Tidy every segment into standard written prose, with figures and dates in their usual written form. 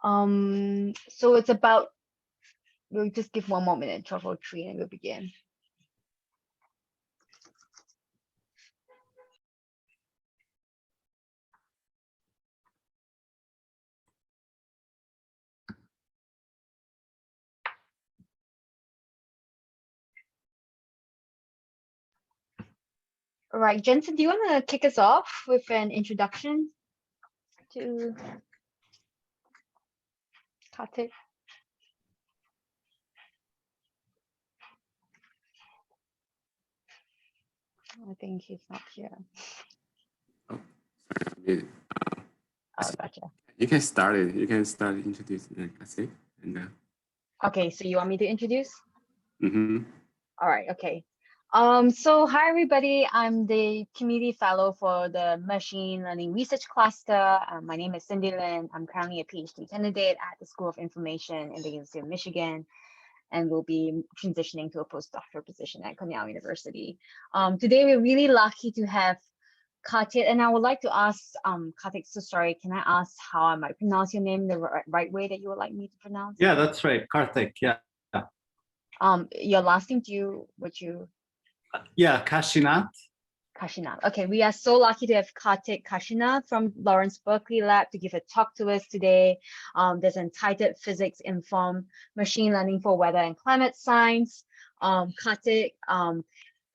So it's about, we'll just give one more minute, 12:03, and we'll begin. All right, Jensen, do you want to kick us off with an introduction to Karthik? I think he's not here. Oh, sorry. Oh, gotcha. You can start it. You can start introducing Karthik. Okay, so you want me to introduce? Mm-hmm. All right, okay. So hi everybody, I'm the community fellow for the Machine Learning Research Cluster. My name is Cindy Lin. I'm currently a PhD candidate at the School of Information in the University of Michigan, and will be transitioning to a postdoctoral position at Cornell University. Today we're really lucky to have Karthik, and I would like to ask Karthik, so sorry, can I ask how I might pronounce your name the right way that you would like me to pronounce? Yeah, that's right, Karthik, yeah. Your last name, would you? Yeah, Kashinath. Kashinath. Okay, we are so lucky to have Karthik Kashinath from Lawrence Berkeley Lab to give a talk to us today. There's entitled Physics Informed Machine Learning for Weather and Climate Science. Karthik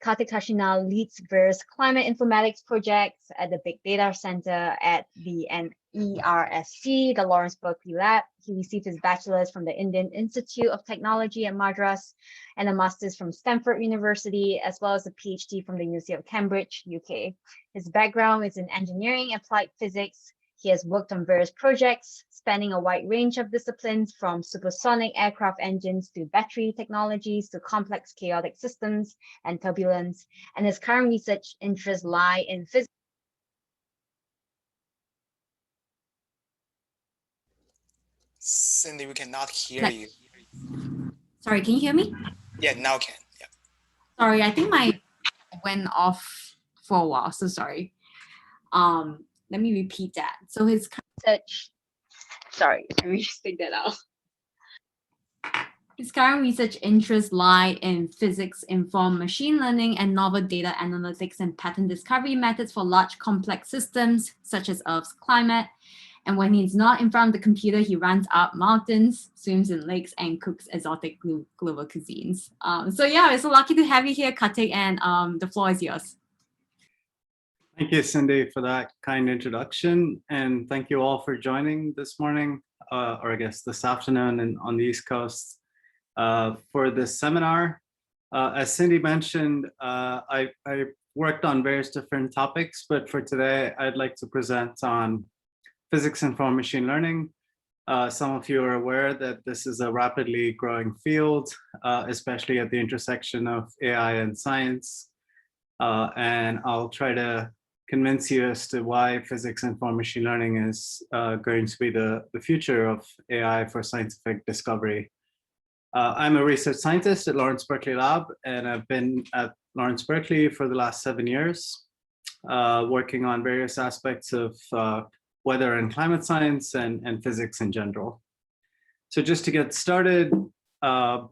Kashinath leads various climate informatics projects at the Big Data Center at the NERSC, the Lawrence Berkeley Lab. He received his bachelor's from the Indian Institute of Technology at Madras and a master's from Stanford University, as well as a PhD from the University of Cambridge, UK. His background is in engineering and applied physics. He has worked on various projects spanning a wide range of disciplines, from supersonic aircraft engines to battery technologies to complex chaotic systems and turbulence. And his current research interests lie in physics. Cindy, we cannot hear you. Sorry, can you hear me? Yeah, now can. Yeah. Sorry, I think my went off for a while, so sorry. Let me repeat that. So his research, sorry, let me just take that out. His current research interests lie in physics-informed machine learning and novel data analytics and pattern discovery methods for large complex systems, such as Earth's climate. And when he's not in front of the computer, he runs up mountains, swims in lakes, and cooks exotic global cuisines. So yeah, we're so lucky to have you here, Karthik, and the floor is yours. Thank you, Cindy, for that kind introduction. And thank you all for joining this morning, or I guess this afternoon and on the East Coast for this seminar. As Cindy mentioned, I worked on various different topics, but for today, I'd like to present on physics-informed machine learning. Some of you are aware that this is a rapidly growing field, especially at the intersection of AI and science. And I'll try to convince you as to why physics-informed machine learning is going to be the future of AI for scientific discovery. I'm a research scientist at Lawrence Berkeley Lab, and I've been at Lawrence Berkeley for the last 7 years, working on various aspects of weather and climate science and physics in general. So just to get started, a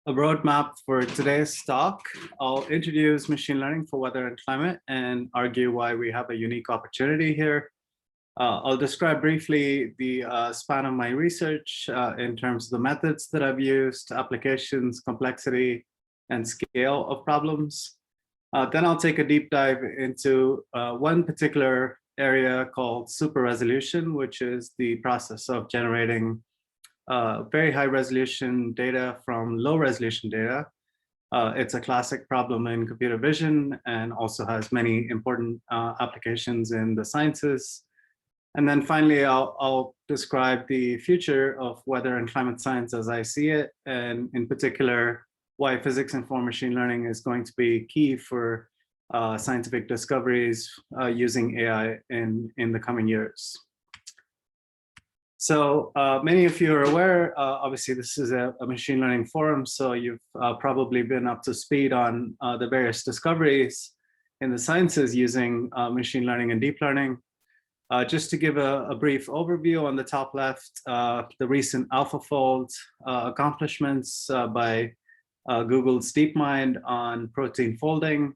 roadmap for today's talk. I'll introduce machine learning for weather and climate and argue why we have a unique opportunity here. I'll describe briefly the span of my research in terms of the methods that I've used, applications, complexity, and scale of problems. Then I'll take a deep dive into one particular area called super resolution, which is the process of generating very high resolution data from low resolution data. It's a classic problem in computer vision and also has many important applications in the sciences. And then finally, I'll describe the future of weather and climate science as I see it, and in particular, why physics-informed machine learning is going to be key for scientific discoveries using AI in the coming years. So many of you are aware, obviously this is a machine learning forum, so you've probably been up to speed on the various discoveries in the sciences using machine learning and deep learning. Just to give a brief overview, on the top left, the recent AlphaFold accomplishments by Google's DeepMind on protein folding.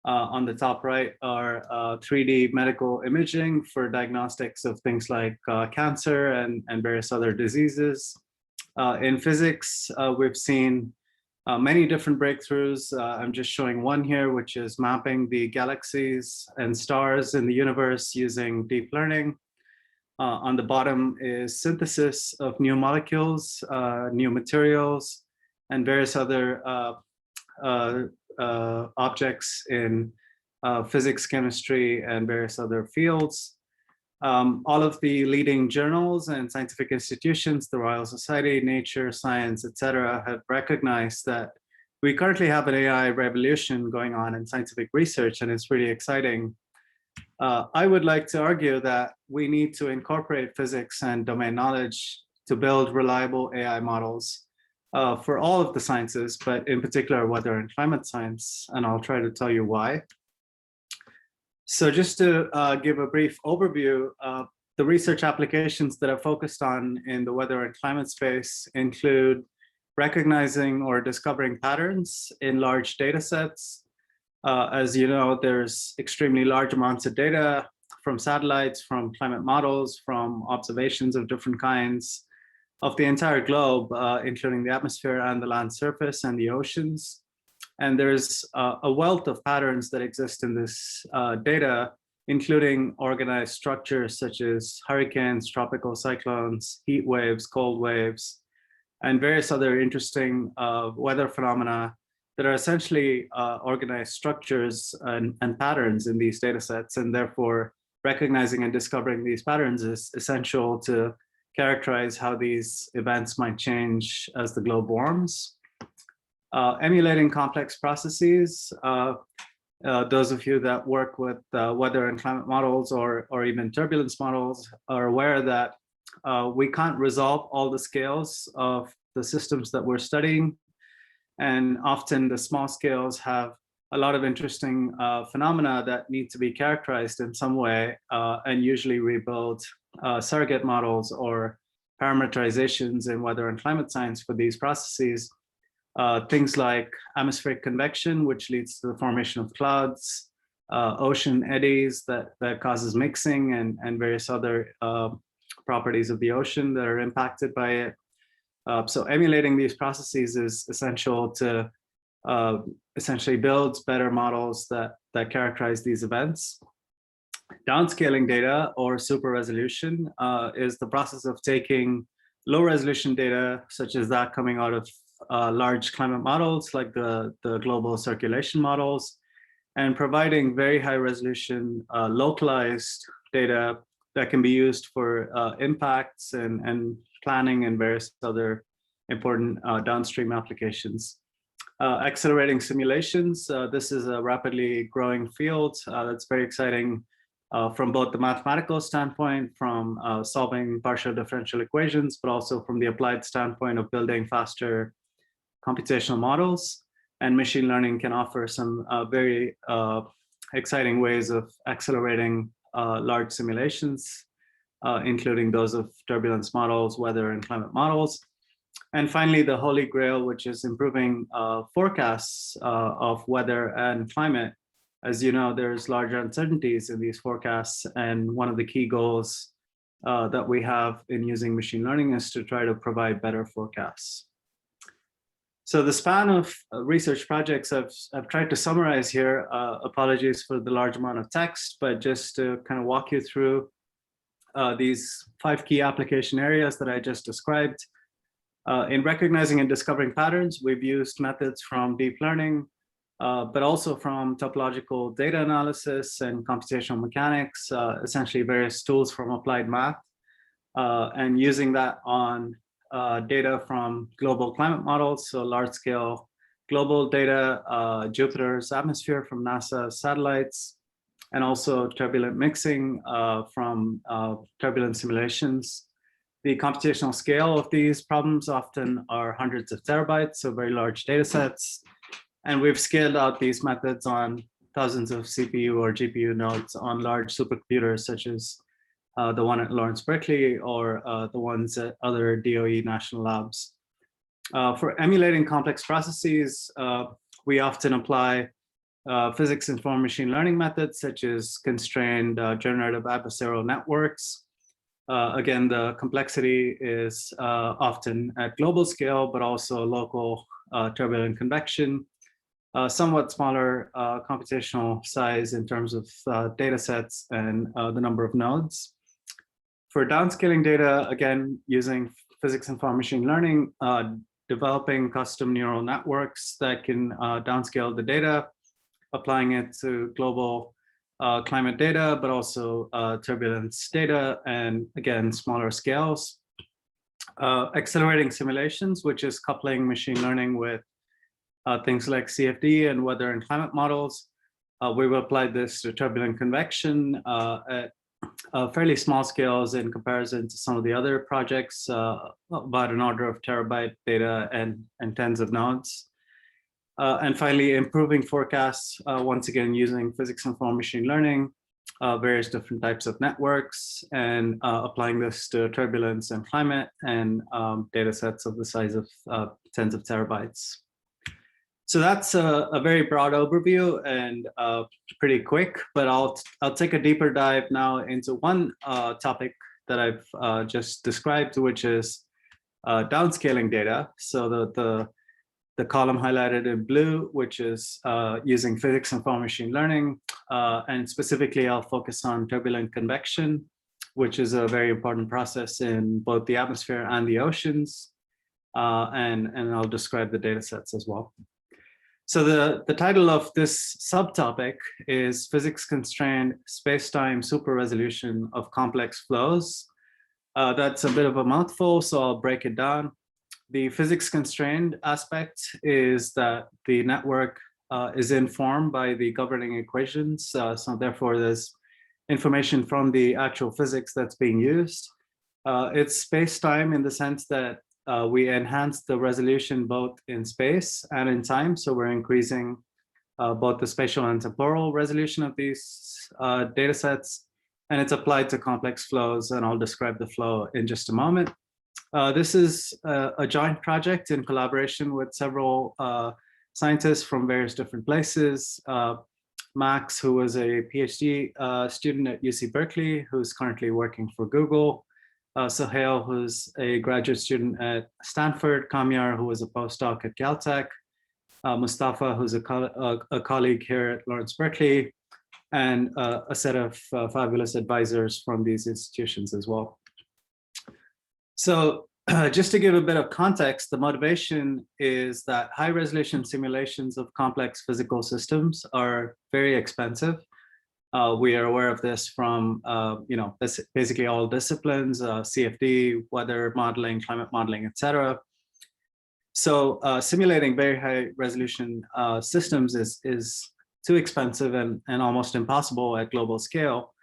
On the top right are 3D medical imaging for diagnostics of things like cancer and various other diseases. In physics, we've seen many different breakthroughs. I'm just showing one here, which is mapping the galaxies and stars in the universe using deep learning. On the bottom is synthesis of new molecules, new materials, and various other objects in physics, chemistry, and various other fields. All of the leading journals and scientific institutions, the Royal Society, Nature, Science, etc., have recognized that we currently have an AI revolution going on in scientific research, and it's really exciting. I would like to argue that we need to incorporate physics and domain knowledge to build reliable AI models for all of the sciences, but in particular weather and climate science, and I'll try to tell you why. So just to give a brief overview, the research applications that are focused on in the weather and climate space include recognizing or discovering patterns in large data sets. As you know, there's extremely large amounts of data from satellites, from climate models, from observations of different kinds of the entire globe, including the atmosphere and the land surface and the oceans. And there's a wealth of patterns that exist in this data, including organized structures such as hurricanes, tropical cyclones, heat waves, cold waves, and various other interesting weather phenomena that are essentially organized structures and patterns in these data sets. And therefore, recognizing and discovering these patterns is essential to characterize how these events might change as the globe warms. Emulating complex processes. Those of you that work with weather and climate models or even turbulence models are aware that we can't resolve all the scales of the systems that we're studying. And often the small scales have a lot of interesting phenomena that need to be characterized in some way, and usually we build surrogate models or parameterizations in weather and climate science for these processes. Things like atmospheric convection, which leads to the formation of clouds, ocean eddies that causes mixing and various other properties of the ocean that are impacted by it. So emulating these processes is essential to essentially build better models that characterize these events. Downscaling data or super resolution is the process of taking low resolution data, such as that coming out of large climate models like the global circulation models, and providing very high resolution localized data that can be used for impacts and planning and various other important downstream applications. Accelerating simulations. This is a rapidly growing field that's very exciting from both the mathematical standpoint, from solving partial differential equations, but also from the applied standpoint of building faster computational models. And machine learning can offer some very exciting ways of accelerating large simulations, including those of turbulence models, weather and climate models. And finally, the holy grail, which is improving forecasts of weather and climate. As you know, there's larger uncertainties in these forecasts. And one of the key goals that we have in using machine learning is to try to provide better forecasts. So the span of research projects I've tried to summarize here. Apologies for the large amount of text, but just to kind of walk you through these 5 key application areas that I just described. In recognizing and discovering patterns, we've used methods from deep learning, but also from topological data analysis and computational mechanics, essentially various tools from applied math, and using that on data from global climate models, so large-scale global data, Jupiter's atmosphere from NASA satellites, and also turbulent mixing from turbulent simulations. The computational scale of these problems often are hundreds of terabytes, so very large data sets. And we've scaled out these methods on thousands of CPU or GPU nodes on large supercomputers such as the one at Lawrence Berkeley or the ones at other DOE national labs. For emulating complex processes, we often apply physics-informed machine learning methods such as constrained generative adversarial networks. Again, the complexity is often at global scale, but also local turbulent convection, somewhat smaller computational size in terms of data sets and the number of nodes. For downscaling data, again, using physics-informed machine learning, developing custom neural networks that can downscale the data, applying it to global climate data, but also turbulence data, and again, smaller scales. Accelerating simulations, which is coupling machine learning with things like CFD and weather and climate models. We've applied this to turbulent convection at fairly small scales in comparison to some of the other projects, about an order of terabyte data and tens of nodes. And finally, improving forecasts, once again, using physics-informed machine learning, various different types of networks, and applying this to turbulence and climate and data sets of the size of tens of terabytes. So that's a very broad overview and pretty quick, but I'll take a deeper dive now into one topic that I've just described, which is downscaling data. So the column highlighted in blue, which is using physics-informed machine learning, and specifically I'll focus on turbulent convection, which is a very important process in both the atmosphere and the oceans, and I'll describe the data sets as well. So the title of this subtopic is Physics-Constrained Space-Time Super-Resolution of Complex Flows. That's a bit of a mouthful, so I'll break it down. The physics-constrained aspect is that the network is informed by the governing equations, so therefore there's information from the actual physics that's being used. It's space-time in the sense that we enhance the resolution both in space and in time. So we're increasing both the spatial and temporal resolution of these data sets, and it's applied to complex flows, and I'll describe the flow in just a moment. This is a joint project in collaboration with several scientists from various different places. Max, who was a PhD student at UC Berkeley, who's currently working for Google. Sohail, who's a graduate student at Stanford, Kamyar, who was a postdoc at Caltech, Mustafa, who's a colleague here at Lawrence Berkeley, and a set of fabulous advisors from these institutions as well. So just to give a bit of context, the motivation is that high-resolution simulations of complex physical systems are very expensive. We are aware of this from basically all disciplines, CFD, weather modeling, climate modeling, etc. So simulating very high-resolution systems is too expensive and almost impossible at global scale.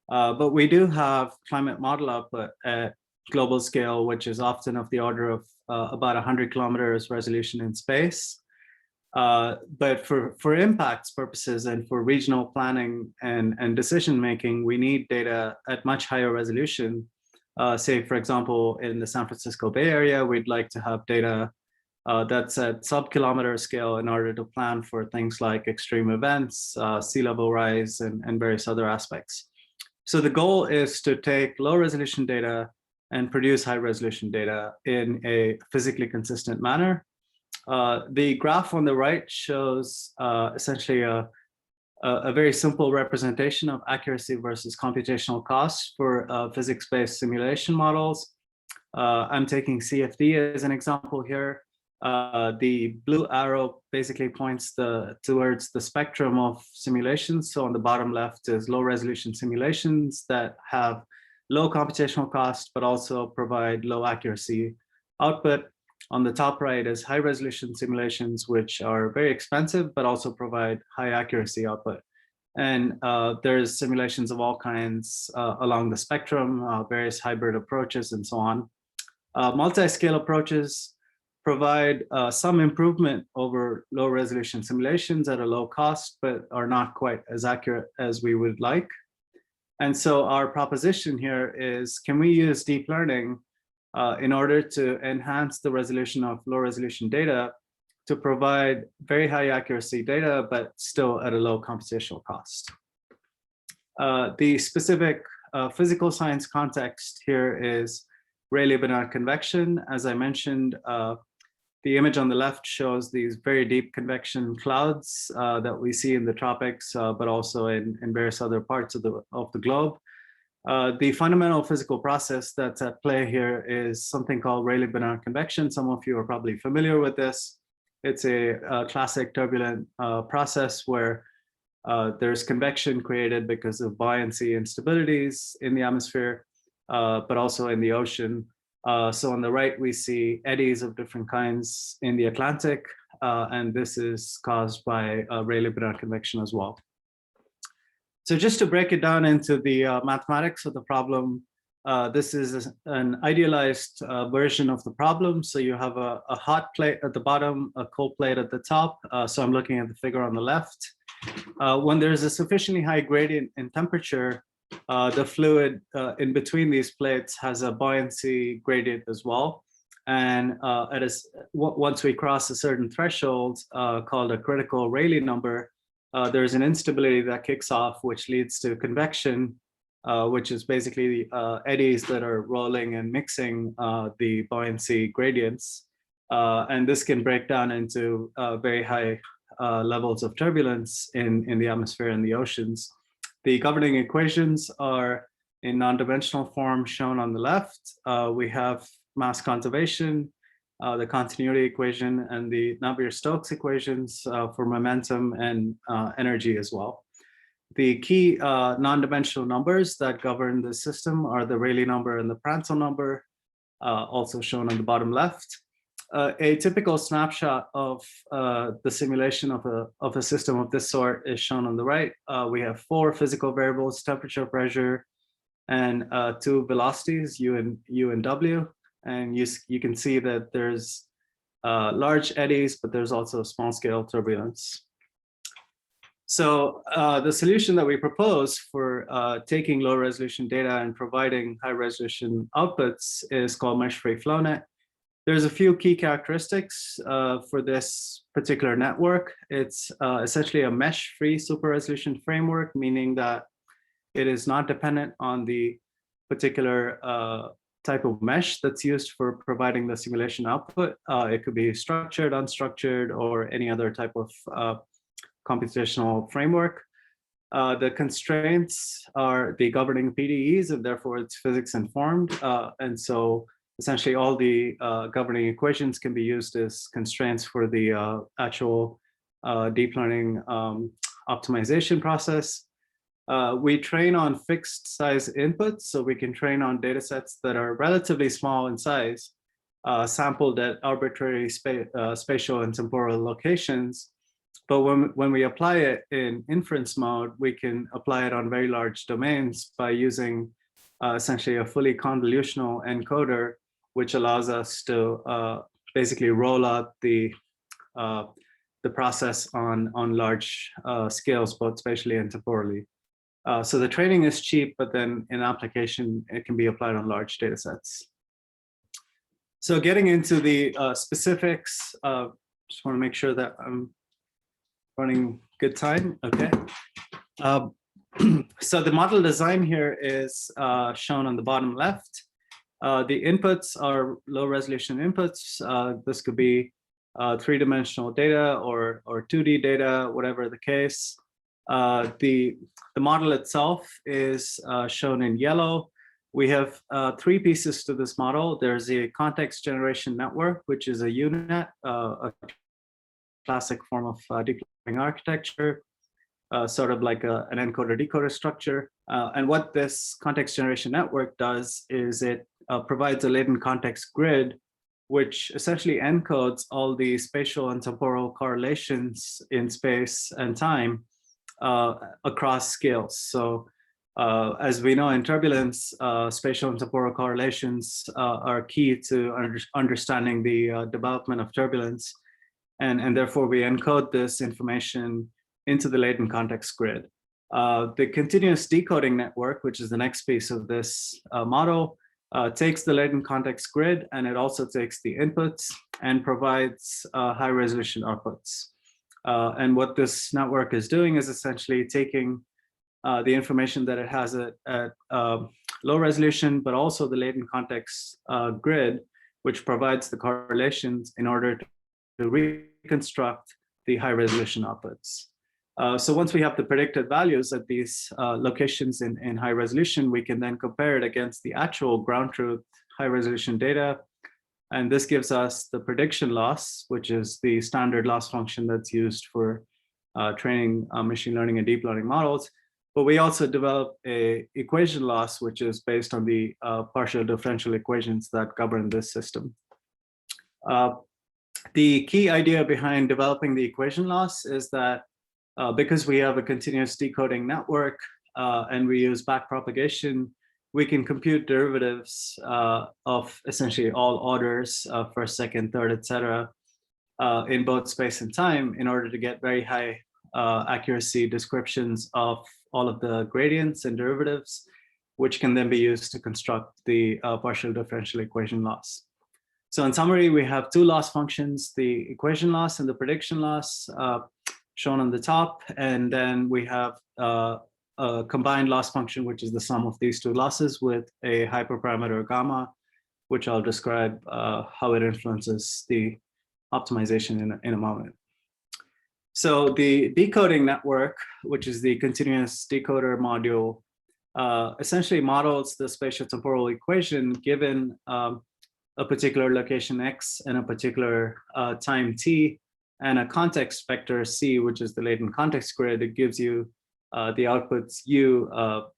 But we do have climate model output at global scale, which is often of the order of about 100 kilometers resolution in space. But for impacts purposes and for regional planning and decision making, we need data at much higher resolution. Say, for example, in the San Francisco Bay Area, we'd like to have data that's at sub-kilometer scale in order to plan for things like extreme events, sea level rise, and various other aspects. So the goal is to take low resolution data and produce high resolution data in a physically consistent manner. The graph on the right shows essentially a very simple representation of accuracy versus computational costs for physics-based simulation models. I'm taking CFD as an example here. The blue arrow basically points towards the spectrum of simulations. So on the bottom left is low resolution simulations that have low computational cost, but also provide low accuracy output. On the top right is high resolution simulations, which are very expensive, but also provide high accuracy output. And there's simulations of all kinds along the spectrum, various hybrid approaches and so on. Multi-scale approaches provide some improvement over low resolution simulations at a low cost, but are not quite as accurate as we would like. And so our proposition here is, can we use deep learning in order to enhance the resolution of low resolution data to provide very high accuracy data, but still at a low computational cost? The specific physical science context here is Rayleigh-Bénard convection. As I mentioned, the image on the left shows these very deep convection clouds that we see in the tropics, but also in various other parts of the globe. The fundamental physical process that's at play here is something called Rayleigh-Bénard convection. Some of you are probably familiar with this. It's a classic turbulent process where there's convection created because of buoyancy instabilities in the atmosphere, but also in the ocean. So on the right, we see eddies of different kinds in the Atlantic, and this is caused by Rayleigh-Bénard convection as well. So just to break it down into the mathematics of the problem, this is an idealized version of the problem. So you have a hot plate at the bottom, a cold plate at the top. So I'm looking at the figure on the left. When there's a sufficiently high gradient in temperature, the fluid in between these plates has a buoyancy gradient as well. And once we cross a certain threshold called a critical Rayleigh number, there's an instability that kicks off, which leads to convection, which is basically eddies that are rolling and mixing the buoyancy gradients. And this can break down into very high levels of turbulence in the atmosphere and the oceans. The governing equations are in non-dimensional form shown on the left. We have mass conservation, the continuity equation, and the Navier-Stokes equations for momentum and energy as well. The key non-dimensional numbers that govern the system are the Rayleigh number and the Prandtl number, also shown on the bottom left. A typical snapshot of the simulation of a system of this sort is shown on the right. We have 4 physical variables: temperature, pressure, and 2 velocities, U and W. And you can see that there's large eddies, but there's also small scale turbulence. So the solution that we propose for taking low resolution data and providing high resolution outputs is called Meshfree flownet. There's a few key characteristics for this particular network. It's essentially a mesh-free super resolution framework, meaning that it is not dependent on the particular type of mesh that's used for providing the simulation output. It could be structured, unstructured, or any other type of computational framework. The constraints are the governing PDEs, and therefore it's physics informed. And so essentially all the governing equations can be used as constraints for the actual deep learning optimization process. We train on fixed size inputs, so we can train on data sets that are relatively small in size, sampled at arbitrary spatial and temporal locations. But when we apply it in inference mode, we can apply it on very large domains by using essentially a fully convolutional encoder, which allows us to basically roll out the process on large scales, both spatially and temporally. So the training is cheap, but then in application, it can be applied on large data sets. So getting into the specifics, just want to make sure that I'm running good time. Okay. So the model design here is shown on the bottom left. The inputs are low resolution inputs. This could be 3-dimensional data or 2D data, whatever the case. The model itself is shown in yellow. We have 3 pieces to this model. There's a context generation network, which is a UNet, a classic form of deep learning architecture, sort of like an encoder-decoder structure. And what this context generation network does is it provides a latent context grid, which essentially encodes all the spatial and temporal correlations in space and time across scales. So as we know in turbulence, spatial and temporal correlations are key to understanding the development of turbulence. And therefore we encode this information into the latent context grid. The continuous decoding network, which is the next piece of this model, takes the latent context grid, and it also takes the inputs and provides high resolution outputs. And what this network is doing is essentially taking the information that it has at low resolution, but also the latent context grid, which provides the correlations in order to reconstruct the high resolution outputs. So once we have the predicted values at these locations in high resolution, we can then compare it against the actual ground truth high resolution data. And this gives us the prediction loss, which is the standard loss function that's used for training machine learning and deep learning models. But we also develop a equation loss, which is based on the partial differential equations that govern this system. The key idea behind developing the equation loss is that because we have a continuous decoding network and we use backpropagation, we can compute derivatives of essentially all orders, first, second, third, etc., in both space and time in order to get very high accuracy descriptions of all of the gradients and derivatives, which can then be used to construct the partial differential equation loss. So in summary, we have two loss functions, the equation loss and the prediction loss shown on the top. And then we have a combined loss function, which is the sum of these two losses with a hyperparameter gamma, which I'll describe how it influences the optimization in a moment. So the decoding network, which is the continuous decoder module, essentially models the spatio-temporal equation given a particular location X and a particular time T and a context vector C, which is the latent context grid. It gives you the outputs U.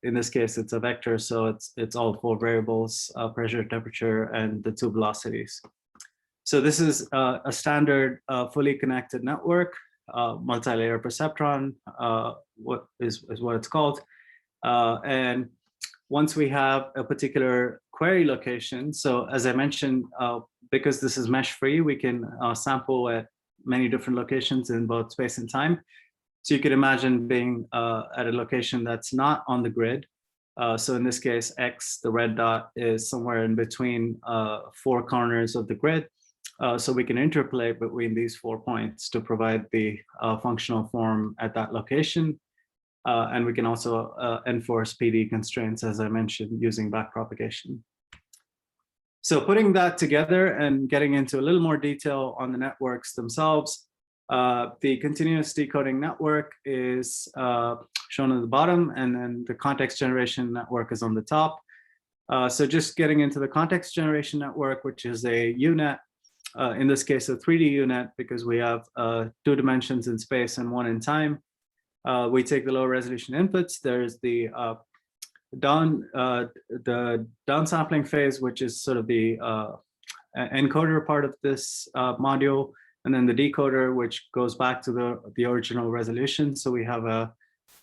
In this case, it's a vector, so it's all four variables, pressure, temperature, and the two velocities. So this is a standard fully connected network. Multi-layer perceptron, what is what it's called. And once we have a particular query location, so as I mentioned, because this is mesh-free, we can sample at many different locations in both space and time. So you could imagine being at a location that's not on the grid. So in this case, X, the red dot, is somewhere in between four corners of the grid. So we can interplay between these 4 points to provide the functional form at that location. And we can also enforce PD constraints, as I mentioned, using backpropagation. So putting that together and getting into a little more detail on the networks themselves, the continuous decoding network is shown at the bottom, and then the context generation network is on the top. So just getting into the context generation network, which is a UNet. In this case, a 3D UNet, because we have 2 dimensions in space and 1 in time. We take the low resolution inputs. There's the downsampling phase, which is sort of the encoder part of this module, and then the decoder, which goes back to the original resolution. So we have a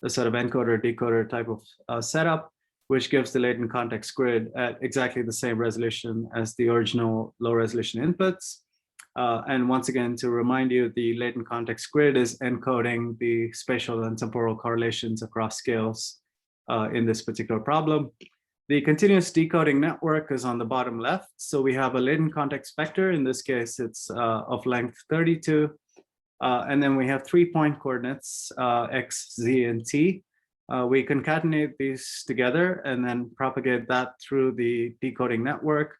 sort of encoder decoder type of setup, which gives the latent context grid at exactly the same resolution as the original low resolution inputs. And once again, to remind you, the latent context grid is encoding the spatial and temporal correlations across scales in this particular problem. The continuous decoding network is on the bottom left. So we have a latent context vector. In this case, it's of length 32. And then we have 3 point coordinates, X, Z, and T. We concatenate these together and then propagate that through the decoding network.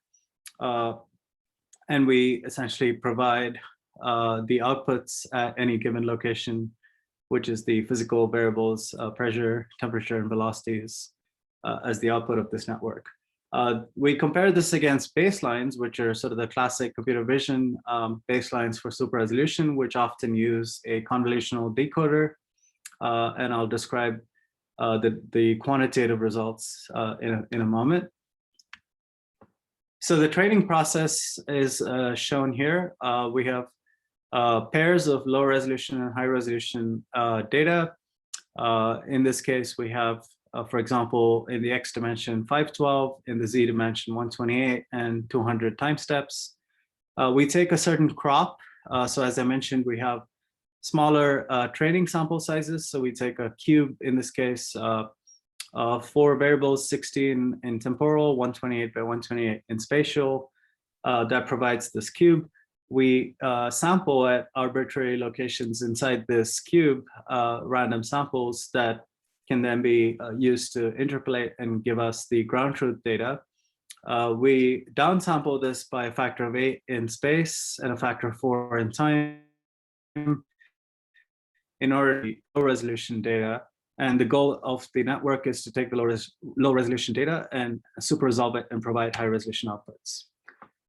And we essentially provide the outputs at any given location, which is the physical variables, pressure, temperature, and velocities as the output of this network. We compare this against baselines, which are sort of the classic computer vision baselines for super resolution, which often use a convolutional decoder. And I'll describe the quantitative results in a moment. So the training process is shown here. We have pairs of low resolution and high resolution data. In this case, we have, for example, in the X dimension 512, in the Z dimension 128 and 200 time steps. We take a certain crop. So as I mentioned, we have smaller training sample sizes. So we take a cube, in this case, 4 variables, 16 in temporal, 128 by 128 in spatial. That provides this cube. We sample at arbitrary locations inside this cube, random samples that can then be used to interpolate and give us the ground truth data. We downsample this by a factor of 8 in space and a factor of 4 in time in order to get low resolution data. And the goal of the network is to take the low resolution data and super resolve it and provide high resolution outputs.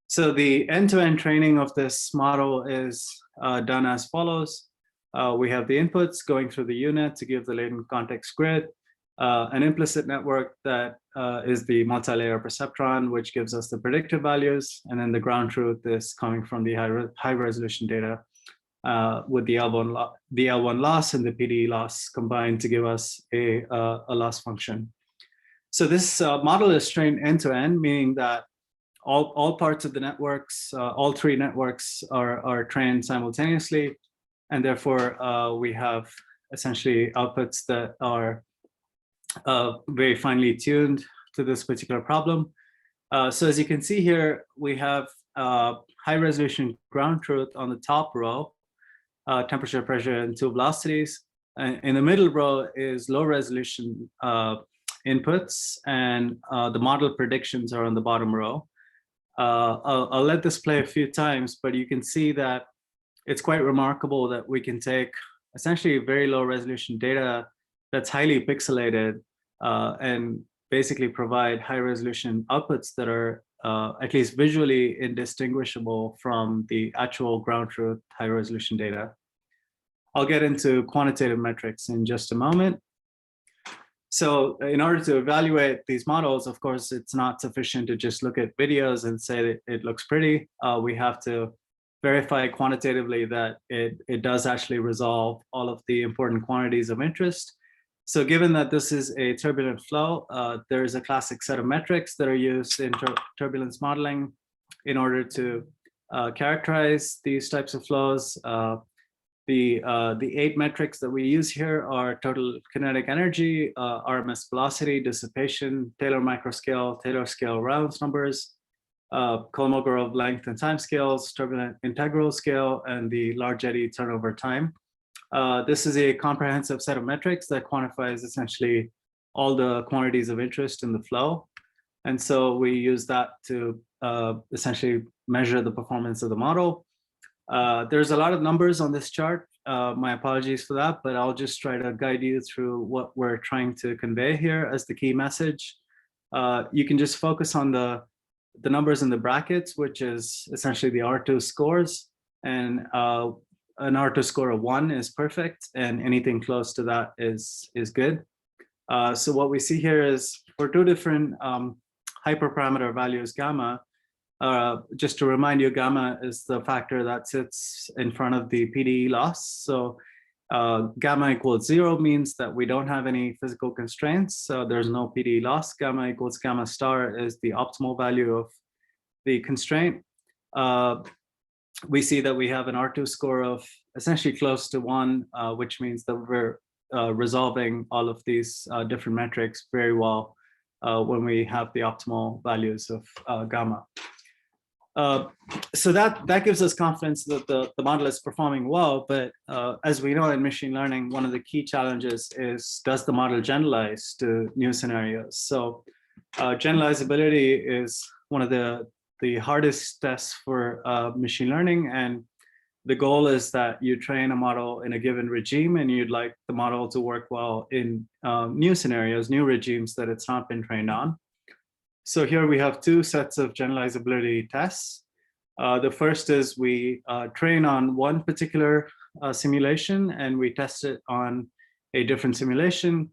So the end-to-end training of this model is done as follows. We have the inputs going through the unit to give the latent context grid, an implicit network that is the multi-layer perceptron, which gives us the predictive values, and then the ground truth is coming from the high resolution data with the L1 loss and the PD loss combined to give us a loss function. So this model is trained end-to-end, meaning that all parts of the networks, all 3 networks are trained simultaneously, and therefore we have essentially outputs that are very finely tuned to this particular problem. So as you can see here, we have high resolution ground truth on the top row, temperature, pressure, and 2 velocities. And in the middle row is low resolution inputs, and the model predictions are on the bottom row. I'll let this play a few times, but you can see that it's quite remarkable that we can take essentially very low resolution data that's highly pixelated and basically provide high resolution outputs that are at least visually indistinguishable from the actual ground truth high resolution data. I'll get into quantitative metrics in just a moment. So in order to evaluate these models, of course, it's not sufficient to just look at videos and say that it looks pretty. We have to verify quantitatively that it does actually resolve all of the important quantities of interest. So given that this is a turbulent flow, there is a classic set of metrics that are used in turbulence modeling in order to characterize these types of flows. The 8 metrics that we use here are total kinetic energy, RMS velocity, dissipation, Taylor microscale, Taylor scale Reynolds numbers, Kolmogorov length and time scales, turbulent integral scale, and the large eddy turnover time. This is a comprehensive set of metrics that quantifies essentially all the quantities of interest in the flow. And so we use that to essentially measure the performance of the model. There's a lot of numbers on this chart. My apologies for that, but I'll just try to guide you through what we're trying to convey here as the key message. You can just focus on the numbers in the brackets, which is essentially the R2 scores. And an R2 score of 1 is perfect, and anything close to that is good. So what we see here is for 2 different hyperparameter values, gamma, just to remind you, gamma is the factor that sits in front of the PDE loss. So gamma equals 0 means that we don't have any physical constraints. So there's no PDE loss. Gamma equals gamma star is the optimal value of the constraint. We see that we have an R2 score of essentially close to 1, which means that we're resolving all of these different metrics very well when we have the optimal values of gamma. So that gives us confidence that the model is performing well, but as we know in machine learning, one of the key challenges is, does the model generalize to new scenarios? So generalizability is one of the hardest tests for machine learning, and the goal is that you train a model in a given regime and you'd like the model to work well in new scenarios, new regimes that it's not been trained on. So here we have 2 sets of generalizability tests. The first is we train on one particular simulation and we test it on a different simulation.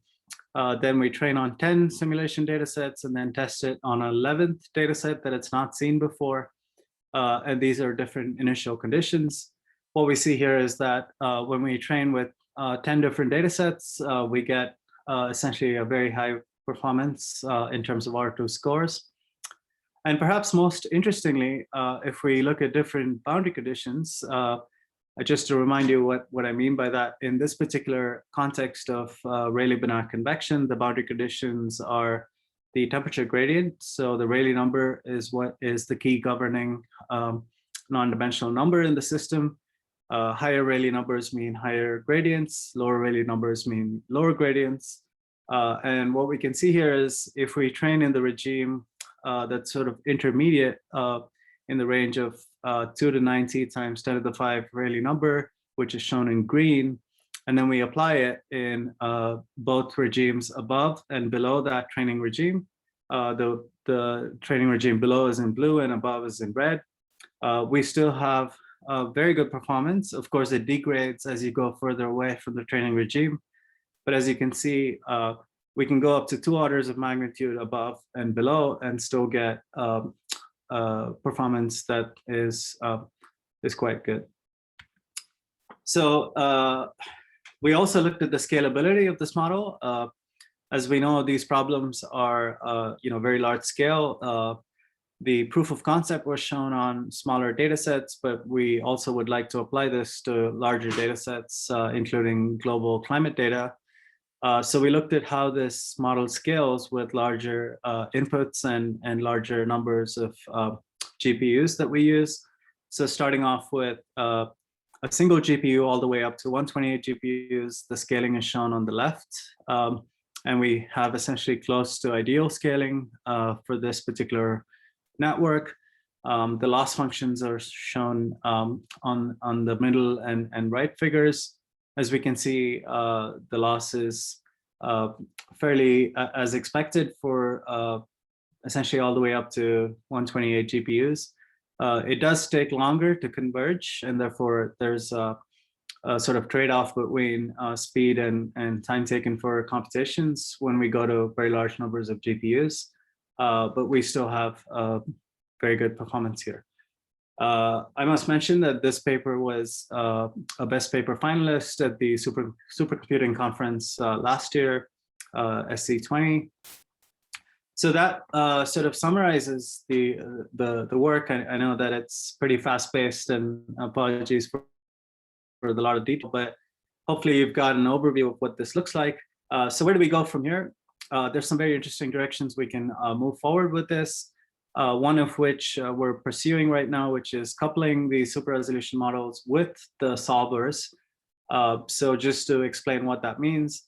Then we train on 10 simulation data sets and then test it on an 11th data set that it's not seen before. And these are different initial conditions. What we see here is that when we train with 10 different data sets, we get essentially a very high performance in terms of R2 scores. And perhaps most interestingly, if we look at different boundary conditions, Just to remind you what I mean by that, in this particular context of Rayleigh-Banach convection, the boundary conditions are the temperature gradient. So the Rayleigh number is what is the key governing non-dimensional number in the system. Higher Rayleigh numbers mean higher gradients, lower Rayleigh numbers mean lower gradients. And what we can see here is if we train in the regime that's sort of intermediate in the range of 2 to 90 times 10 to the 5 Rayleigh number, which is shown in green, and then we apply it in both regimes above and below that training regime. The training regime below is in blue and above is in red. We still have very good performance. Of course, it degrades as you go further away from the training regime. But as you can see, we can go up to 2 orders of magnitude above and below and still get performance that is quite good. So we also looked at the scalability of this model. As we know, these problems are very large scale. The proof of concept was shown on smaller data sets, but we also would like to apply this to larger data sets, including global climate data. So we looked at how this model scales with larger inputs and larger numbers of GPUs that we use. So starting off with a single GPU all the way up to 128 GPUs, the scaling is shown on the left. And we have essentially close to ideal scaling for this particular network. The loss functions are shown on the middle and right figures. As we can see, the loss is fairly as expected for essentially all the way up to 128 GPUs. It does take longer to converge, and therefore there's a sort of trade-off between speed and time taken for computations when we go to very large numbers of GPUs. But we still have very good performance here. I must mention that this paper was a best paper finalist at the supercomputing conference last year, SC20. So that sort of summarizes the work. I know that it's pretty fast-paced, and apologies for the lot of detail, but hopefully you've got an overview of what this looks like. So where do we go from here? There's some very interesting directions we can move forward with this. One of which we're pursuing right now, which is coupling the super resolution models with the solvers. So just to explain what that means,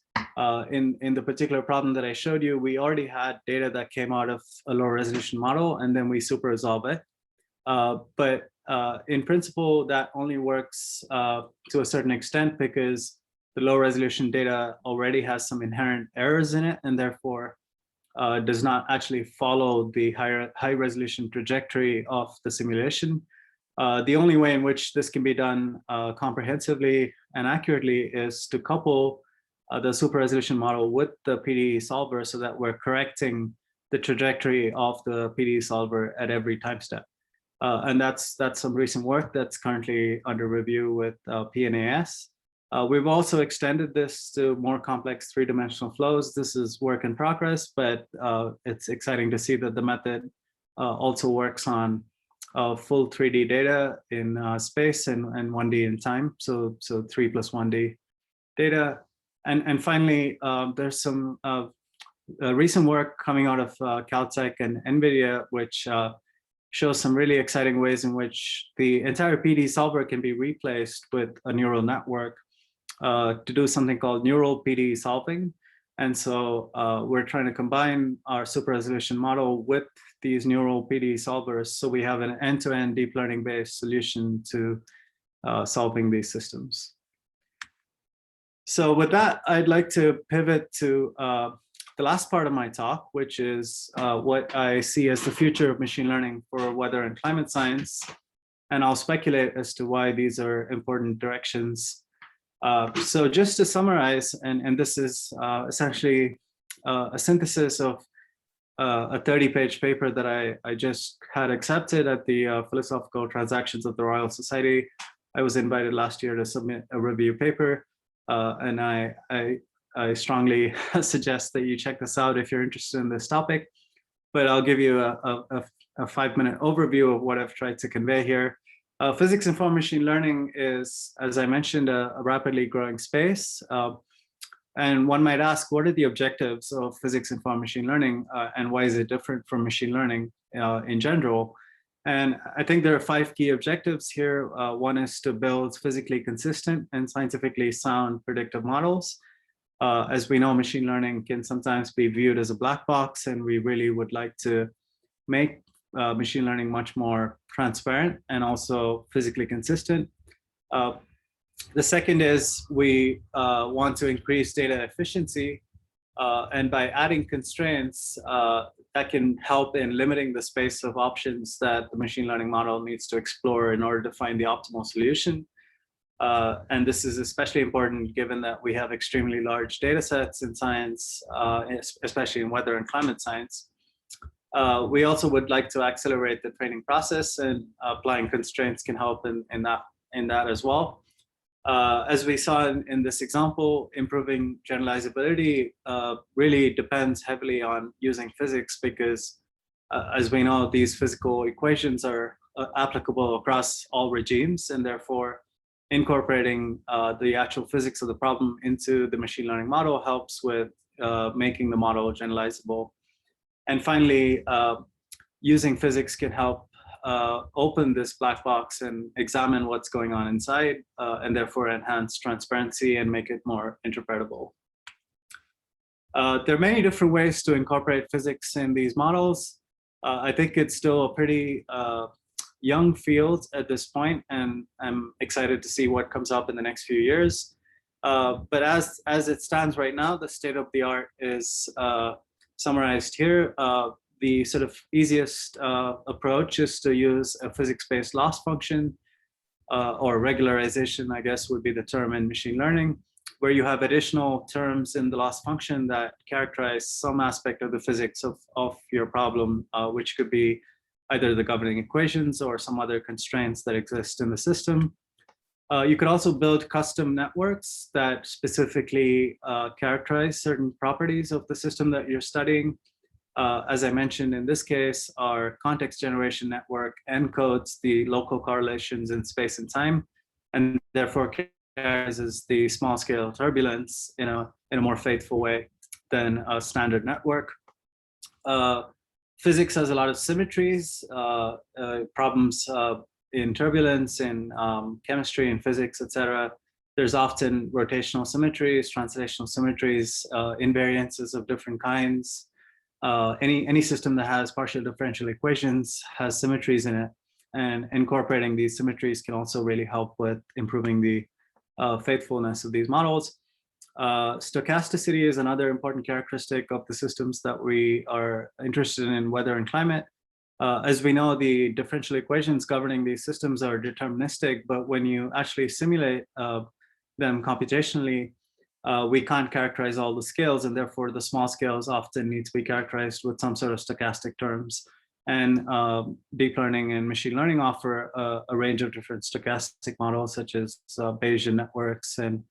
in the particular problem that I showed you, we already had data that came out of a low resolution model, and then we super resolve it. But in principle, that only works to a certain extent because the low resolution data already has some inherent errors in it, and therefore does not actually follow the high resolution trajectory of the simulation. The only way in which this can be done comprehensively and accurately is to couple the super resolution model with the PDE solver so that we're correcting the trajectory of the PDE solver at every time step. And that's some recent work that's currently under review with PNAS. We've also extended this to more complex three-dimensional flows. This is work in progress, but it's exciting to see that the method also works on full 3D data in space and 1D in time, so 3 plus 1D data. And finally, there's some recent work coming out of Caltech and NVIDIA, which shows some really exciting ways in which the entire PD solver can be replaced with a neural network to do something called neural PD solving. And so we're trying to combine our super resolution model with these neural PD solvers, so we have an end-to-end deep learning based solution to solving these systems. So with that, I'd like to pivot to the last part of my talk, which is what I see as the future of machine learning for weather and climate science. And I'll speculate as to why these are important directions. So just to summarize, and this is essentially a synthesis of a 30-page paper that I just had accepted at the Philosophical Transactions of the Royal Society. I was invited last year to submit a review paper, and I strongly suggest that you check this out if you're interested in this topic. But I'll give you a 5-minute overview of what I've tried to convey here. Physics-informed machine learning is, as I mentioned, a rapidly growing space. And one might ask, what are the objectives of physics-informed machine learning, and why is it different from machine learning in general? And I think there are 5 key objectives here. One is to build physically consistent and scientifically sound predictive models. As we know, machine learning can sometimes be viewed as a black box, and we really would like to make machine learning much more transparent and also physically consistent. The second is we want to increase data efficiency, and by adding constraints, that can help in limiting the space of options that the machine learning model needs to explore in order to find the optimal solution. And this is especially important given that we have extremely large data sets in science, especially in weather and climate science. We also would like to accelerate the training process, and applying constraints can help in that as well. As we saw in this example, improving generalizability really depends heavily on using physics, because as we know, these physical equations are applicable across all regimes, and therefore incorporating the actual physics of the problem into the machine learning model helps with making the model generalizable. And finally, using physics can help open this black box and examine what's going on inside, and therefore enhance transparency and make it more interpretable. There are many different ways to incorporate physics in these models. I think it's still a pretty young field at this point, and I'm excited to see what comes up in the next few years. But as it stands right now, the state of the art is summarized here. The sort of easiest approach is to use a physics-based loss function, or regularization, I guess would be the term in machine learning, where you have additional terms in the loss function that characterize some aspect of the physics of your problem, which could be either the governing equations or some other constraints that exist in the system. You could also build custom networks that specifically characterize certain properties of the system that you're studying. As I mentioned, in this case, our context generation network encodes the local correlations in space and time, and therefore characterizes the small scale turbulence in a more faithful way than a standard network. Physics has a lot of symmetries, problems in turbulence, in chemistry and physics, etc. There's often rotational symmetries, translational symmetries, invariances of different kinds. Any system that has partial differential equations has symmetries in it, and incorporating these symmetries can also really help with improving the faithfulness of these models. Stochasticity is another important characteristic of the systems that we are interested in weather and climate. As we know, the differential equations governing these systems are deterministic, but when you actually simulate them computationally, we can't characterize all the scales, and therefore the small scales often need to be characterized with some sort of stochastic terms. And deep learning and machine learning offer a range of different stochastic models, such as Bayesian networks and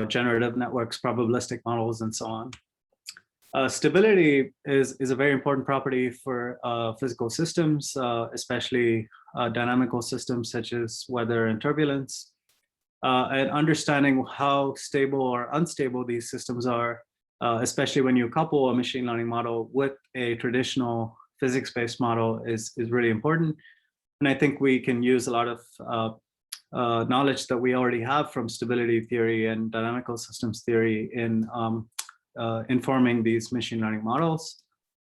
generative networks, probabilistic models, and so on. Stability is a very important property for physical systems, especially dynamical systems such as weather and turbulence. And understanding how stable or unstable these systems are, especially when you couple a machine learning model with a traditional physics-based model, is really important. And I think we can use a lot of knowledge that we already have from stability theory and dynamical systems theory in informing these machine learning models.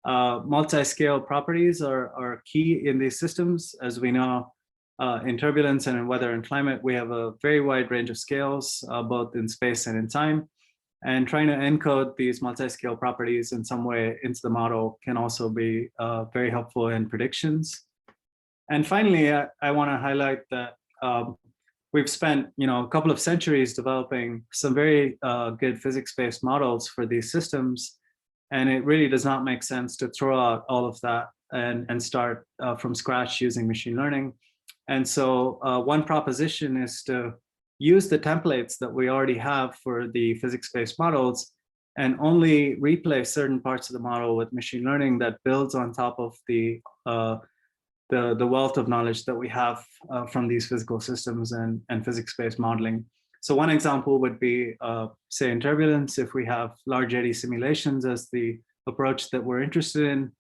Multi-scale properties are key in these systems. As we know, in turbulence and in weather and climate, we have a very wide range of scales, both in space and in time. And trying to encode these multi-scale properties in some way into the model can also be very helpful in predictions. And finally, I want to highlight that we've spent a couple of centuries developing some very good physics-based models for these systems, and it really does not make sense to throw out all of that and start from scratch using machine learning. And so one proposition is to use the templates that we already have for the physics-based models and only replay certain parts of the model with machine learning that builds on top of the the wealth of knowledge that we have from these physical systems and physics-based modeling. So one example would be, say, in turbulence, if we have large eddy simulations as the approach that we're interested in,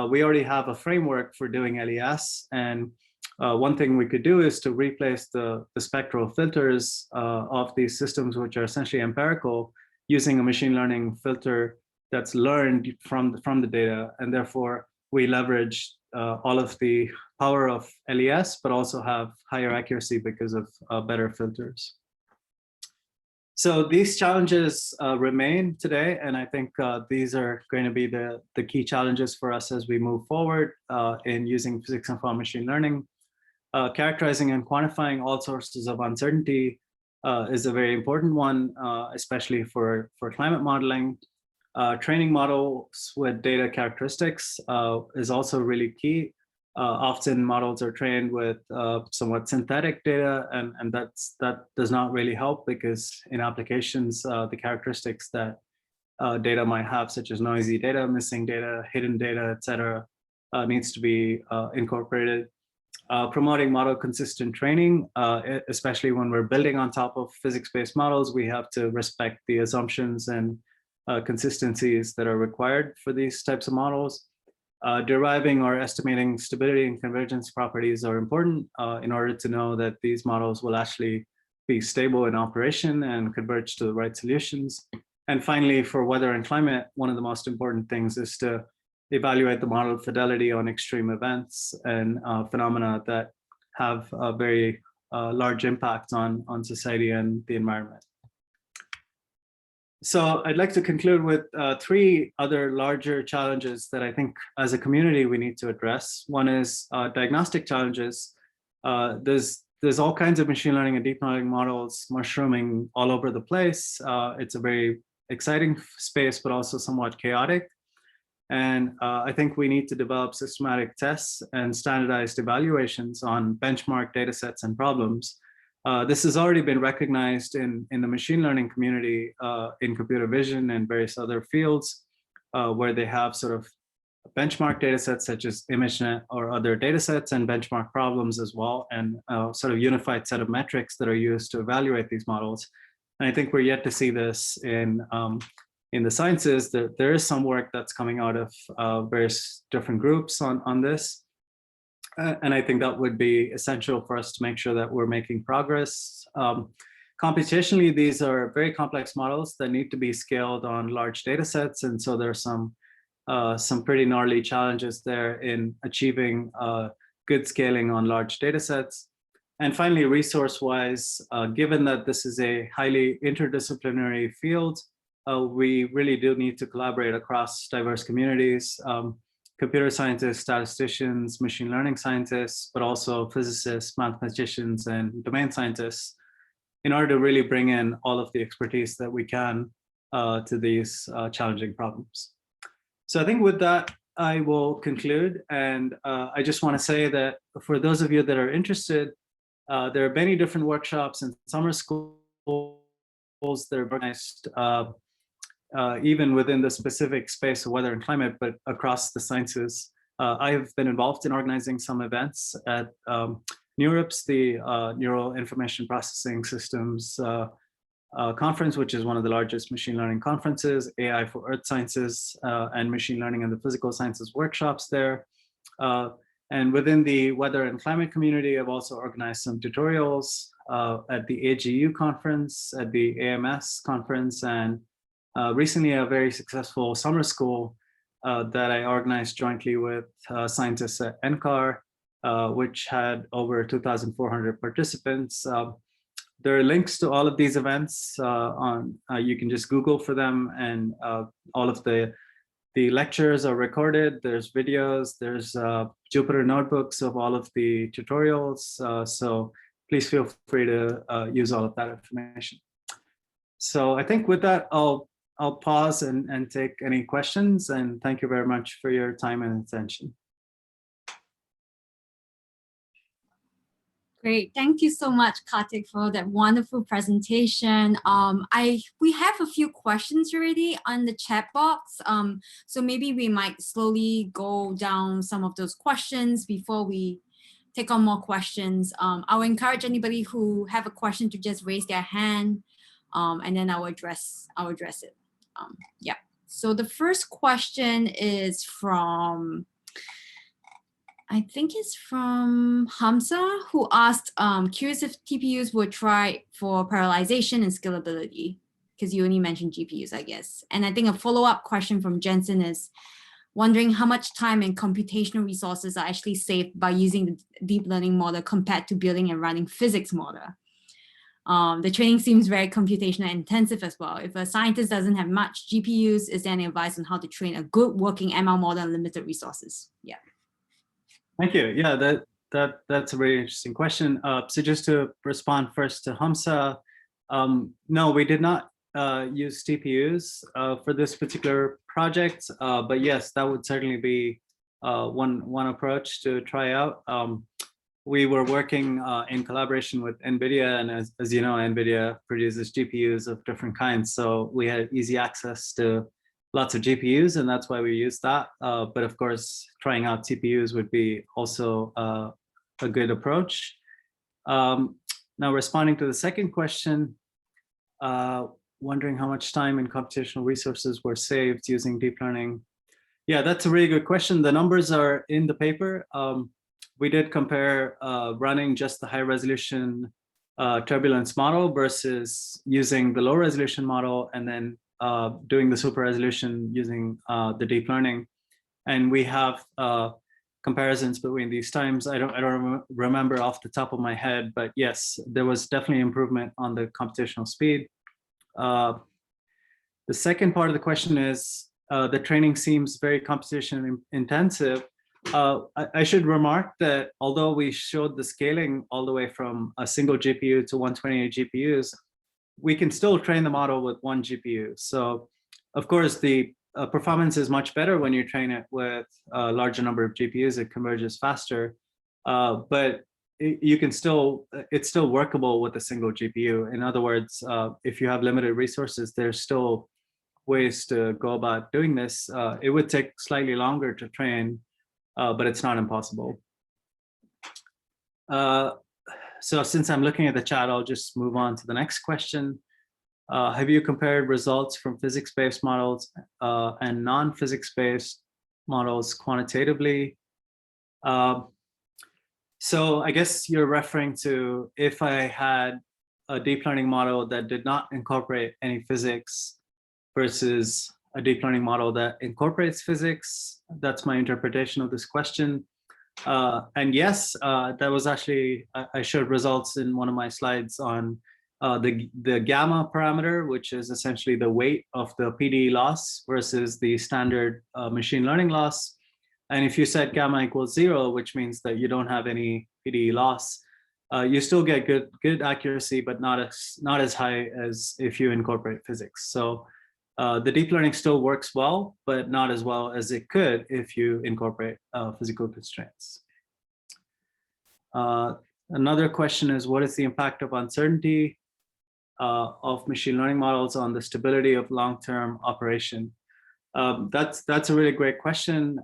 we already have a framework for doing LES. And one thing we could do is to replace the spectral filters of these systems, which are essentially empirical, using a machine learning filter that's learned from the data. And therefore, we leverage all of the power of LES, but also have higher accuracy because of better filters. So these challenges remain today, and I think these are going to be the key challenges for us as we move forward in using physics-informed machine learning. Characterizing and quantifying all sources of uncertainty is a very important one, especially for climate modeling. Training models with data characteristics is also really key. Often models are trained with somewhat synthetic data, and that does not really help, because in applications, the characteristics that data might have, such as noisy data, missing data, hidden data, etc., needs to be incorporated. Promoting model consistent training, especially when we're building on top of physics-based models, we have to respect the assumptions and consistencies that are required for these types of models. Deriving or estimating stability and convergence properties are important in order to know that these models will actually be stable in operation and converge to the right solutions. And finally, for weather and climate, one of the most important things is to evaluate the model fidelity on extreme events and phenomena that have a very large impact on society and the environment. So I'd like to conclude with three other larger challenges that I think as a community we need to address. One is diagnostic challenges. There's all kinds of machine learning and deep learning models mushrooming all over the place. It's a very exciting space, but also somewhat chaotic. And I think we need to develop systematic tests and standardized evaluations on benchmark data sets and problems. This has already been recognized in the machine learning community, in computer vision and various other fields, where they have sort of benchmark data sets such as ImageNet or other data sets, and benchmark problems as well, and sort of unified set of metrics that are used to evaluate these models. And I think we're yet to see this in the sciences. There is some work that's coming out of various different groups on this. And I think that would be essential for us to make sure that we're making progress. Computationally, these are very complex models that need to be scaled on large data sets. And so there's some pretty gnarly challenges there in achieving good scaling on large data sets. And finally, resource-wise, given that this is a highly interdisciplinary field, we really do need to collaborate across diverse communities. Computer scientists, statisticians, machine learning scientists, but also physicists, mathematicians, and domain scientists, in order to really bring in all of the expertise that we can to these challenging problems. So I think with that, I will conclude. And I just want to say that for those of you that are interested, there are many different workshops and summer schools that are organized even within the specific space of weather and climate, but across the sciences. I have been involved in organizing some events at NeurIPS, the Neural Information Processing Systems Conference, which is one of the largest machine learning conferences, AI for Earth Sciences, and Machine Learning and the Physical Sciences workshops there. And within the weather and climate community, I've also organized some tutorials at the AGU conference, at the AMS conference, and recently a very successful summer school that I organized jointly with scientists at NCAR, which had over 2,400 participants. There are links to all of these events you can just Google for them, and all of the lectures are recorded. There's videos, there's Jupyter notebooks of all of the tutorials. So please feel free to use all of that information. So I think with that, I'll pause and take any questions, and thank you very much for your time and attention. Great. Thank you so much, Karthik, for that wonderful presentation. We have a few questions already on the chat box. So maybe we might slowly go down some of those questions before we take on more questions. I'll encourage anybody who have a question to just raise their hand, and then I'll address it. Yeah. So the first question is from, I think it's from Hamza, who asked, curious if TPUs were tried for parallelization and scalability, because you only mentioned GPUs, I guess. And I think a follow-up question from Jensen is wondering how much time and computational resources are actually saved by using the deep learning model compared to building and running physics model. The training seems very computational intensive as well. If a scientist doesn't have much GPUs, is there any advice on how to train a good working ML model on limited resources? Yeah. Thank you. Yeah, that's a very interesting question. So just to respond first to Hamza, no, we did not use TPUs for this particular project, but yes, that would certainly be one approach to try out. We were working in collaboration with NVIDIA, and as you know, NVIDIA produces GPUs of different kinds, so we had easy access to lots of GPUs, and that's why we use that. But of course, trying out TPUs would be also a good approach. Now, responding to the second question, wondering how much time and computational resources were saved using deep learning. Yeah, that's a really good question. The numbers are in the paper. We did compare running just the high resolution turbulence model versus using the low resolution model, and then doing the super resolution using the deep learning, and we have comparisons between these times. I don't remember off the top of my head, but yes, there was definitely improvement on the computational speed. The second part of the question is the training seems very computation intensive. I should remark that although we showed the scaling all the way from a single GPU to 128 GPUs, we can still train the model with one GPU. So of course, the performance is much better when you train it with a larger number of GPUs. It converges faster, but you can still, it's still workable with a single GPU. In other words, if you have limited resources, there's still ways to go about doing this. It would take slightly longer to train, but it's not impossible. So since I'm looking at the chat, I'll just move on to the next question. Have you compared results from physics-based models and non-physics-based models quantitatively? So I guess you're referring to if I had a deep learning model that did not incorporate any physics versus a deep learning model that incorporates physics. That's my interpretation of this question. And yes, that was actually, I showed results in one of my slides on the gamma parameter, which is essentially the weight of the PDE loss versus the standard machine learning loss. And if you set gamma equals 0, which means that you don't have any PDE loss, you still get good accuracy, but not as high as if you incorporate physics. So the deep learning still works well, but not as well as it could if you incorporate physical constraints. Another question is, what is the impact of uncertainty of machine learning models on the stability of long-term operation? That's a really great question.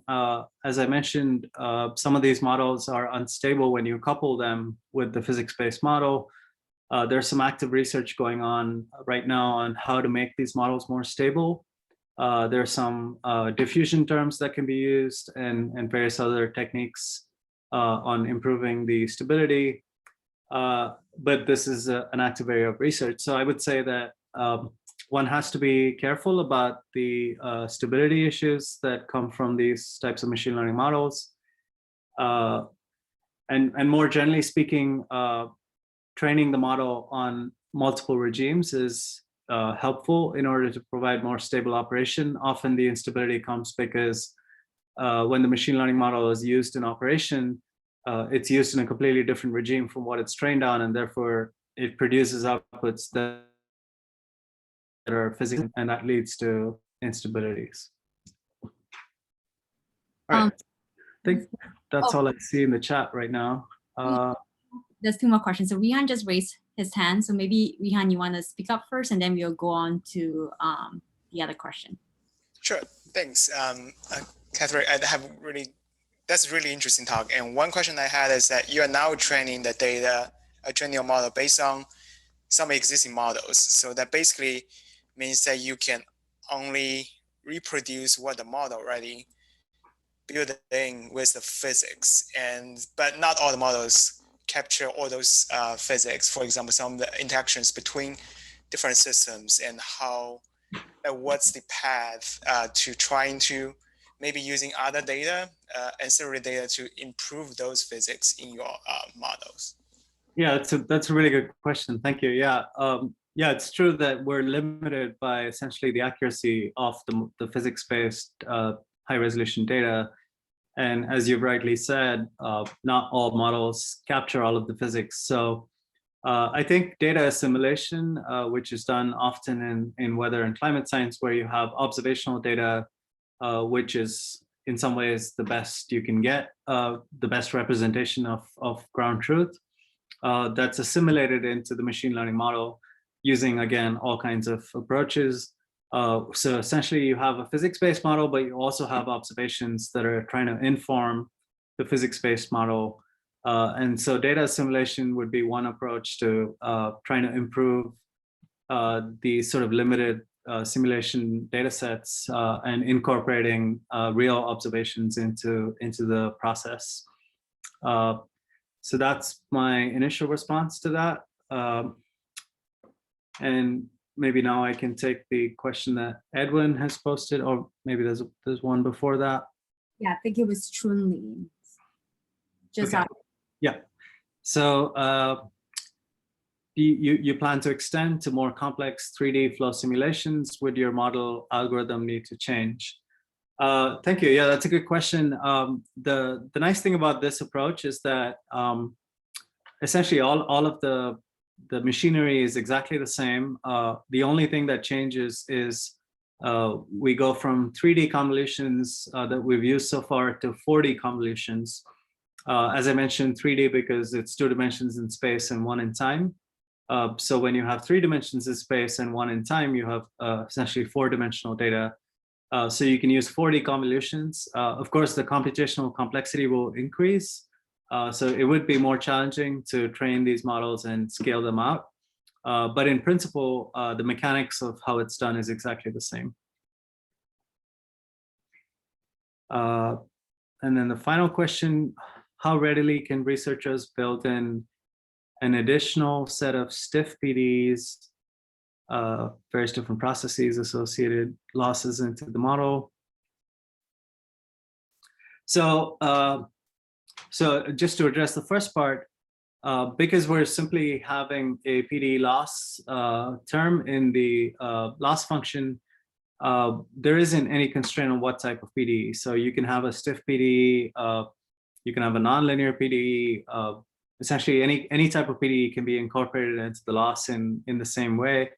As I mentioned, some of these models are unstable when you couple them with the physics-based model. There's some active research going on right now on how to make these models more stable. There are some diffusion terms that can be used and various other techniques on improving the stability. But this is an active area of research. So I would say that one has to be careful about the stability issues that come from these types of machine learning models. And more generally speaking, training the model on multiple regimes is helpful in order to provide more stable operation. Often the instability comes because when the machine learning model is used in operation, it's used in a completely different regime from what it's trained on, and therefore it produces outputs that are physical, and that leads to instabilities. All right, I think that's all I see in the chat right now. there's 2 more questions. So Rihan just raised his hand. So maybe Rihan, you want to speak up first, and then we'll go on to the other question. Sure, thanks. Catherine, that's a really interesting talk. And one question I had is that you are now training the data, training your model based on some existing models. So that basically means that you can only reproduce what the model already built in with the physics, but not all the models capture all those physics. For example, some of the interactions between different systems and what's the path to trying to maybe using other data, ancillary data, to improve those physics in your models. Yeah, that's a really good question. Thank you. Yeah, yeah, it's true that we're limited by essentially the accuracy of the physics-based high-resolution data. And as you've rightly said, not all models capture all of the physics. So I think data assimilation, which is done often in weather and climate science, where you have observational data, which is in some ways the best you can get, the best representation of ground truth, that's assimilated into the machine learning model using, again, all kinds of approaches. So essentially you have a physics-based model, but you also have observations that are trying to inform the physics-based model. And so data assimilation would be one approach to trying to improve the sort of limited simulation data sets and incorporating real observations into the process. So that's my initial response to that. And maybe now I can take the question that Edwin has posted, or maybe there's one before that. Yeah, I think it was Chun-Li. Just okay. Yeah. So you plan to extend to more complex 3D flow simulations. Would your model algorithm need to change? Thank you. Yeah, that's a good question. The nice thing about this approach is that essentially all of the machinery is exactly the same. The only thing that changes is we go from 3D convolutions that we've used so far to 4D convolutions. As I mentioned, 3D because it's 2 dimensions in space and 1 in time. So when you have 3 dimensions in space and 1 in time, you have essentially 4-dimensional data. So you can use 4D convolutions. Of course, the computational complexity will increase. So it would be more challenging to train these models and scale them out. But in principle, the mechanics of how it's done is exactly the same. And then the final question, how readily can researchers build in an additional set of stiff PDEs, various different processes, associated losses into the model? So, so just to address the first part, because we're simply having a PDE loss term in the loss function, there isn't any constraint on what type of PDE. So you can have a stiff PDE, you can have a nonlinear PDE, essentially any type of PDE can be incorporated into the loss in the same way.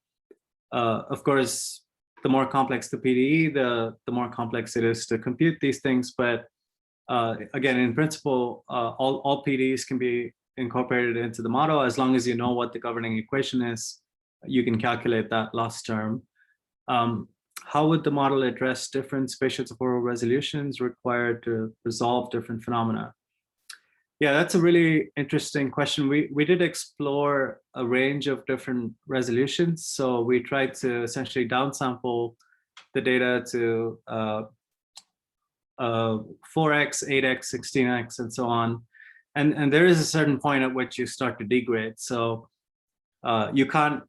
Of course, the more complex the PDE, the more complex it is to compute these things. But again, in principle, all PDEs can be incorporated into the model as long as you know what the governing equation is. You can calculate that loss term. How would the model address different spatio-temporal resolutions required to resolve different phenomena? Yeah, that's a really interesting question. We did explore a range of different resolutions. So we tried to essentially downsample the data to 4x, 8x, 16x, and so on. And there is a certain point at which you start to degrade. So you can't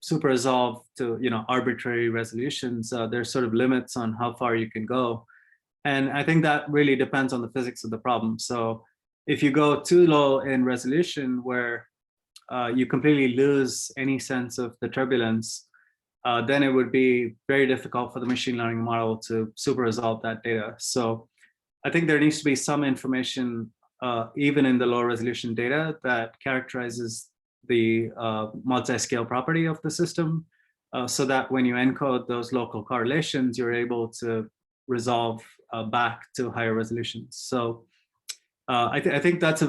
super resolve to arbitrary resolutions. There's sort of limits on how far you can go. And I think that really depends on the physics of the problem. So if you go too low in resolution where you completely lose any sense of the turbulence, then it would be very difficult for the machine learning model to super resolve that data. So I think there needs to be some information, even in the low resolution data, that characterizes the multi-scale property of the system, so that when you encode those local correlations, you're able to resolve back to higher resolutions. So I think that's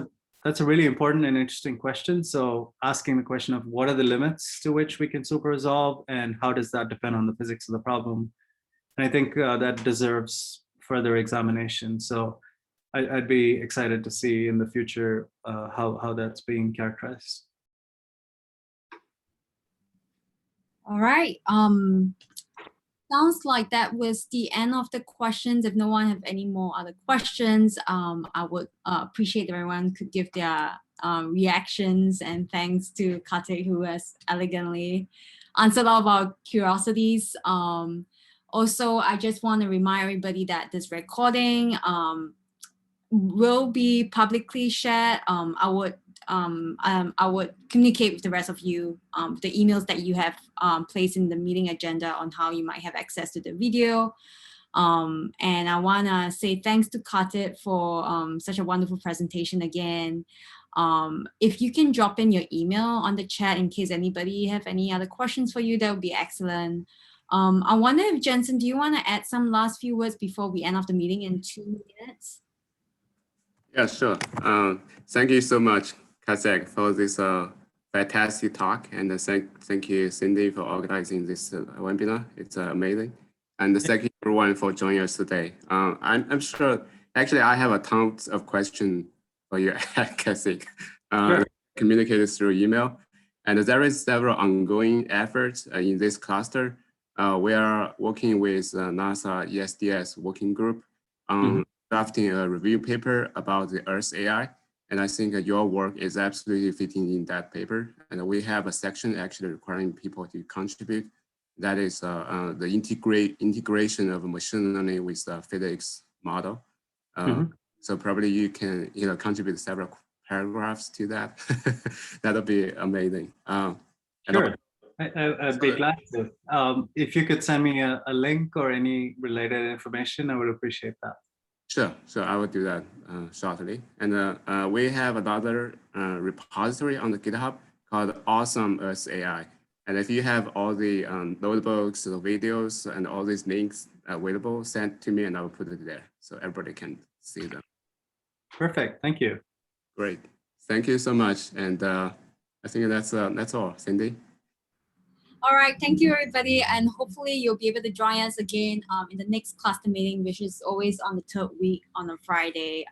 that's a really important and interesting question. So asking the question of what are the limits to which we can super resolve and how does that depend on the physics of the problem? And I think that deserves further examination. So I'd be excited to see in the future how that's being characterized. All right. Sounds like that was the end of the questions. If no one have any more other questions, I would appreciate if everyone could give their reactions, and thanks to Karthik, who has elegantly answered all of our curiosities. Also, I just want to remind everybody that this recording will be publicly shared. I would communicate with the rest of you, the emails that you have placed in the meeting agenda on how you might have access to the video. And I want to say thanks to Karthik for such a wonderful presentation again. If you can drop in your email on the chat in case anybody have any other questions for you, that would be excellent. I wonder if Jensen, do you want to add some last few words before we end off the meeting in 2 minutes? Yeah, sure. Thank you so much, Karthik, for this fantastic talk. And thank you, Cindy, for organizing this webinar. It's amazing. And thank you everyone for joining us today. I'm sure, actually, I have a ton of questions for you, Karthik, Sure. communicated through email. And there is several ongoing efforts in this cluster. We are working with NASA ESDS working group on drafting a review paper about the Earth AI. And I think your work is absolutely fitting in that paper. And we have a section actually requiring people to contribute. That is the integration of machine learning with the physics model. So probably you can contribute several paragraphs to that. That'll be amazing. Sure. I'd be glad to. If you could send me a link or any related information, I would appreciate that. Sure, I will do that shortly. And we have another repository on the GitHub called Awesome Earth AI. And if you have all the notebooks, the videos, and all these links available, send to me and I will put it there so everybody can see them. Perfect, thank you. Great, thank you so much. And I think that's all, Cindy. All right, thank you everybody, and hopefully you'll be able to join us again in the next cluster meeting, which is always on the 3rd week on a Friday.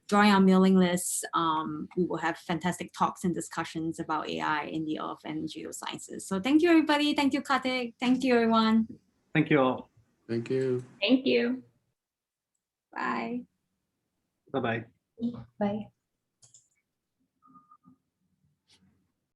Join our mailing list. We will have fantastic talks and discussions about AI in the Earth and geosciences. So thank you everybody. Thank you, Karthik. Thank you everyone. Thank you all. Thank you. Thank you. Bye. Bye-bye. Bye.